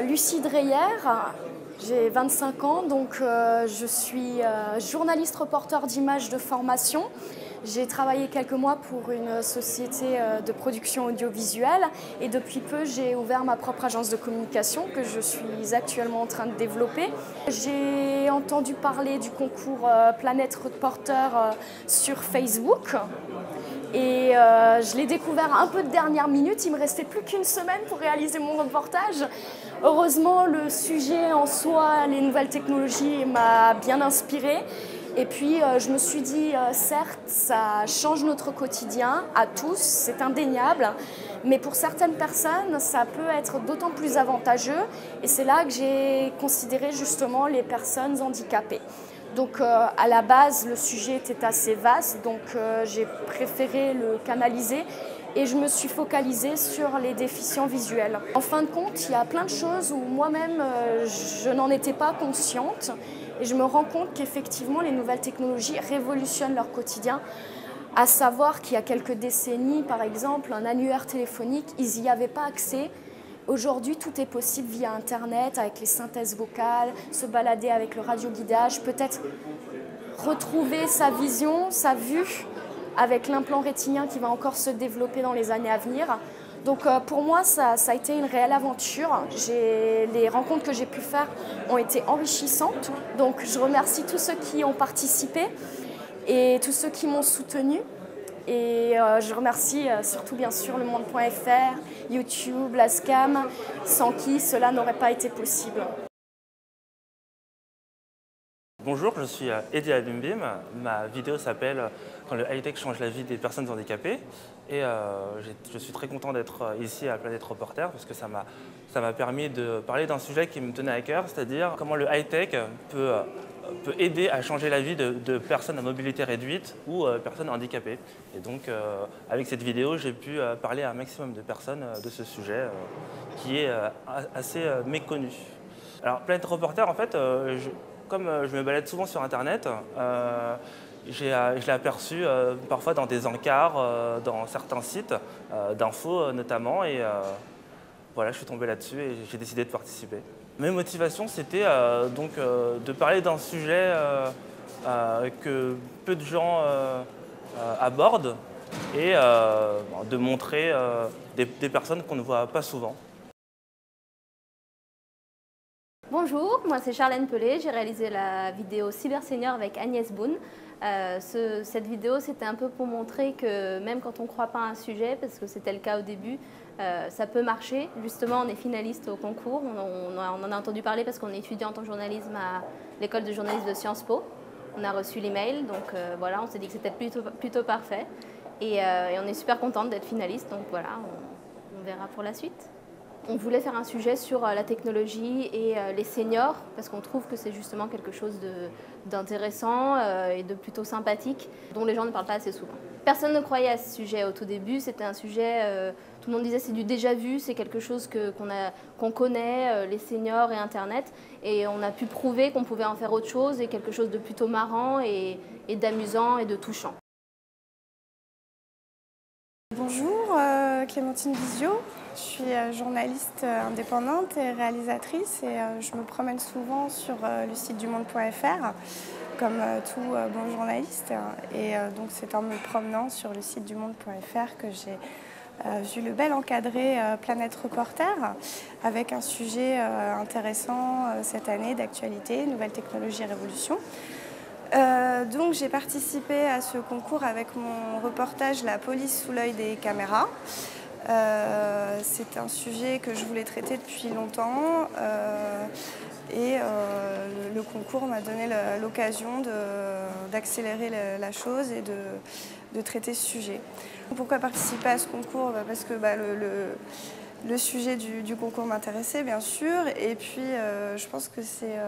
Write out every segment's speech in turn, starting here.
Lucie Dreyer, j'ai 25 ans, donc je suis journaliste reporter d'images de formation. J'ai travaillé quelques mois pour une société de production audiovisuelle et depuis peu j'ai ouvert ma propre agence de communication que je suis actuellement en train de développer. J'ai entendu parler du concours Planète Reporter sur Facebook. Et je l'ai découvert un peu de dernière minute, il me restait plus qu'une semaine pour réaliser mon reportage. Heureusement, le sujet en soi, les nouvelles technologies, m'a bien inspirée. Et puis je me suis dit, certes, ça change notre quotidien à tous, c'est indéniable, mais pour certaines personnes, ça peut être d'autant plus avantageux. Et c'est là que j'ai considéré justement les personnes handicapées. Donc à la base, le sujet était assez vaste, donc j'ai préféré le canaliser et je me suis focalisée sur les déficients visuels. En fin de compte, il y a plein de choses où moi-même je n'en étais pas consciente et je me rends compte qu'effectivement les nouvelles technologies révolutionnent leur quotidien. À savoir qu'il y a quelques décennies, par exemple, un annuaire téléphonique, ils n'y avaient pas accès. Aujourd'hui, tout est possible via Internet, avec les synthèses vocales, se balader avec le radioguidage, peut-être retrouver sa vision, sa vue, avec l'implant rétinien qui va encore se développer dans les années à venir. Donc pour moi, ça a été une réelle aventure. Les rencontres que j'ai pu faire ont été enrichissantes. Donc je remercie tous ceux qui ont participé et tous ceux qui m'ont soutenue. Et je remercie surtout bien sûr le monde.fr, YouTube, la SCAM, sans qui cela n'aurait pas été possible. Bonjour, je suis Eddie Abimbim. Ma vidéo s'appelle « Quand le high-tech change la vie des personnes handicapées ». Et je suis très content d'être ici à Planète Reporter parce que ça m'a permis de parler d'un sujet qui me tenait à cœur, c'est-à-dire comment le high-tech peut aider à changer la vie de personnes à mobilité réduite ou personnes handicapées. Et donc, avec cette vidéo, j'ai pu parler à un maximum de personnes de ce sujet qui est assez méconnu. Alors, Planète Reporter, en fait, comme je me balade souvent sur Internet, je l'ai aperçu parfois dans des encarts, dans certains sites d'infos notamment, et voilà, je suis tombé là-dessus et j'ai décidé de participer. Mes motivations, c'était de parler d'un sujet que peu de gens abordent et de montrer des personnes qu'on ne voit pas souvent. Bonjour, moi c'est Charlène Pelé, j'ai réalisé la vidéo Cyber Senior avec Agnès Boone. Cette vidéo c'était un peu pour montrer que même quand on ne croit pas à un sujet, parce que c'était le cas au début, ça peut marcher. Justement on est finaliste au concours, on en a entendu parler parce qu'on est étudiante en journalisme à l'école de journalisme de Sciences Po. On a reçu l'email, donc voilà, on s'est dit que c'était plutôt parfait. Et on est super contente d'être finaliste, donc voilà, on verra pour la suite. On voulait faire un sujet sur la technologie et les seniors parce qu'on trouve que c'est justement quelque chose d'intéressant et de plutôt sympathique dont les gens ne parlent pas assez souvent. Personne ne croyait à ce sujet au tout début, c'était un sujet, tout le monde disait c'est du déjà vu, c'est quelque chose qu'on connaît, les seniors et Internet, et on a pu prouver qu'on pouvait en faire autre chose et quelque chose de plutôt marrant et d'amusant et de touchant. Bonjour, Clémentine Bizio. Je suis journaliste indépendante et réalisatrice et je me promène souvent sur le site du monde.fr comme tout bon journaliste. Et donc c'est en me promenant sur le site du monde.fr que j'ai vu le bel encadré Planète Reporter avec un sujet intéressant cette année d'actualité, nouvelles technologies et révolution. Donc j'ai participé à ce concours avec mon reportage La police sous l'œil des caméras. C'est un sujet que je voulais traiter depuis longtemps et le concours m'a donné l'occasion d'accélérer la chose et de traiter ce sujet. Pourquoi participer à ce concours? Parce que le sujet du concours m'intéressait bien sûr, et puis je pense que c'est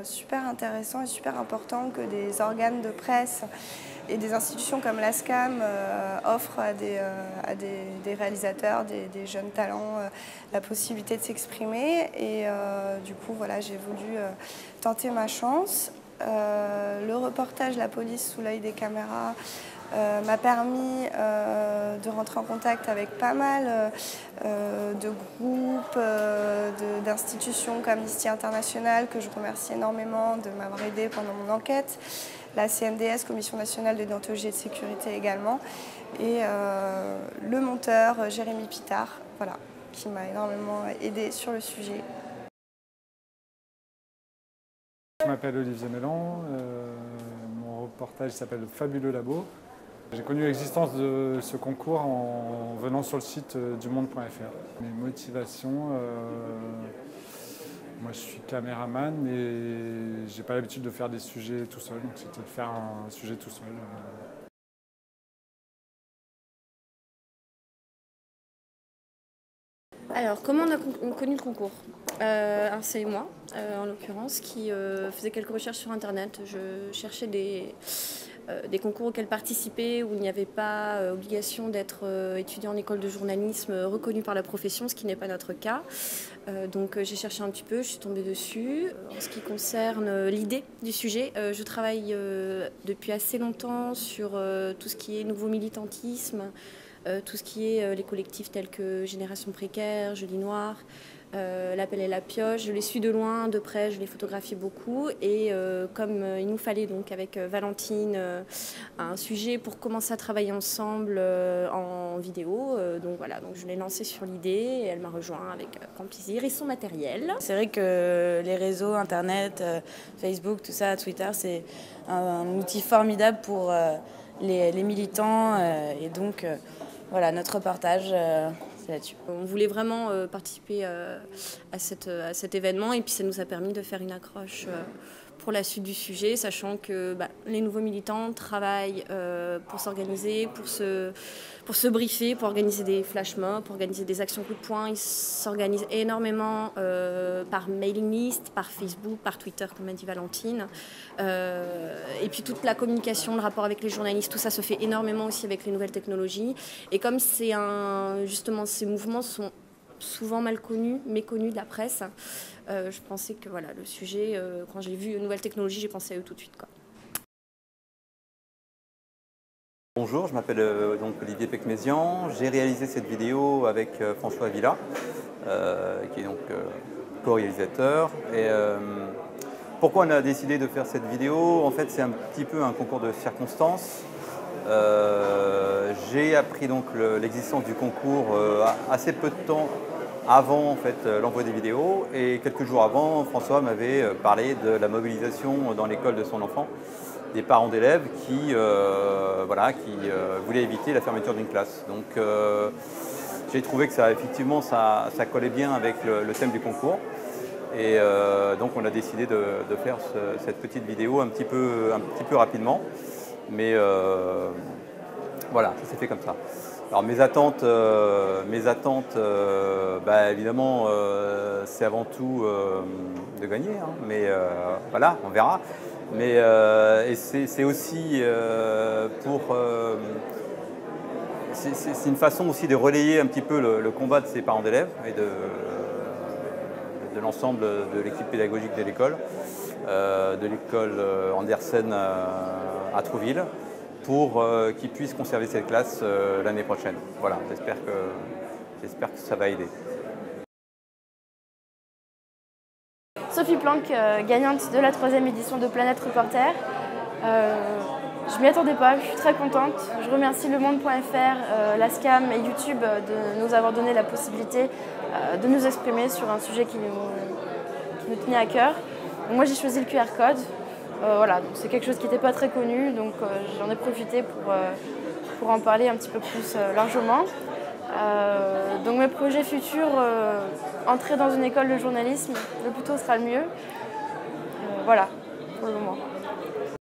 super intéressant et super important que des organes de presse et des institutions comme la SCAM offrent à des réalisateurs, des jeunes talents, la possibilité de s'exprimer. Et du coup, voilà, j'ai voulu tenter ma chance. Le reportage La police sous l'œil des caméras m'a permis de rentrer en contact avec pas mal de groupes, d'institutions comme Amnesty International, que je remercie énormément de m'avoir aidé pendant mon enquête, la CNDS, Commission nationale de déontologie et de sécurité également, et le monteur Jérémy Pitard, voilà, qui m'a énormément aidé sur le sujet. Je m'appelle Olivier Mélan, mon reportage s'appelle Le Fabuleux Labo. J'ai connu l'existence de ce concours en venant sur le site dumonde.fr. Mes motivations, moi je suis caméraman et j'ai pas l'habitude de faire des sujets tout seul, donc c'était de faire un sujet tout seul. Alors, comment on a connu le concours? C'est moi, en l'occurrence, qui faisais quelques recherches sur Internet. Je cherchais des concours auxquels participer où il n'y avait pas obligation d'être étudiant en école de journalisme reconnu par la profession, ce qui n'est pas notre cas. Donc j'ai cherché un petit peu, je suis tombée dessus. En ce qui concerne l'idée du sujet, je travaille depuis assez longtemps sur tout ce qui est nouveau militantisme, tout ce qui est les collectifs tels que Génération Précaire, Jeudi Noir, L'Appel et la Pioche. Je les suis de loin, de près, je les photographie beaucoup. Et comme il nous fallait donc avec Valentine un sujet pour commencer à travailler ensemble en vidéo, donc voilà, donc je l'ai lancé sur l'idée et elle m'a rejoint avec grand plaisir et son matériel. C'est vrai que les réseaux, Internet, Facebook, tout ça, Twitter, c'est un outil formidable pour les militants et donc voilà, notre reportage, c'est là-dessus. On voulait vraiment participer à cet événement et puis ça nous a permis de faire une accroche pour la suite du sujet, sachant que les nouveaux militants travaillent pour s'organiser, pour se briefer, pour organiser des flash mobs, pour organiser des actions coup de poing. Ils s'organisent énormément par mailing list, par Facebook, par Twitter, comme a dit Valentine. Et puis toute la communication, le rapport avec les journalistes, tout ça se fait énormément aussi avec les nouvelles technologies. Et comme justement ces mouvements sont souvent mal connus, méconnus de la presse, je pensais que voilà, le sujet, quand j'ai vu une nouvelle technologie, j'ai pensé à eux tout de suite, quoi. Bonjour, je m'appelle donc Olivier Pecmézian. J'ai réalisé cette vidéo avec François Villa, qui est donc co-réalisateur. Et pourquoi on a décidé de faire cette vidéo? En fait, c'est un petit peu un concours de circonstances. J'ai appris donc l'existence du concours assez peu de temps avant en fait, l'envoi des vidéos, et quelques jours avant, François m'avait parlé de la mobilisation dans l'école de son enfant, des parents d'élèves qui voulaient éviter la fermeture d'une classe. Donc j'ai trouvé que ça collait bien avec le thème du concours. Et donc on a décidé de faire cette petite vidéo un petit peu rapidement. Mais voilà, ça s'est fait comme ça. Alors mes attentes, évidemment, c'est avant tout de gagner, hein, mais voilà, on verra. Mais et c'est aussi c'est une façon aussi de relayer un petit peu le combat de ces parents d'élèves et de l'ensemble de l'équipe pédagogique de l'école Andersen à Trouville, pour qu'ils puissent conserver cette classe l'année prochaine. Voilà, j'espère que ça va aider. Sophie Planck, gagnante de la 3e édition de Planète Reporter. Je m'y attendais pas, je suis très contente. Je remercie lemonde.fr, la SCAM et YouTube de nous avoir donné la possibilité de nous exprimer sur un sujet qui nous tenait à cœur. Donc moi j'ai choisi le QR code. Voilà, c'est quelque chose qui n'était pas très connu, donc j'en ai profité pour en parler un petit peu plus largement. Donc mes projets futurs, entrer dans une école de journalisme, le plus tôt sera le mieux. Voilà, pour le moment.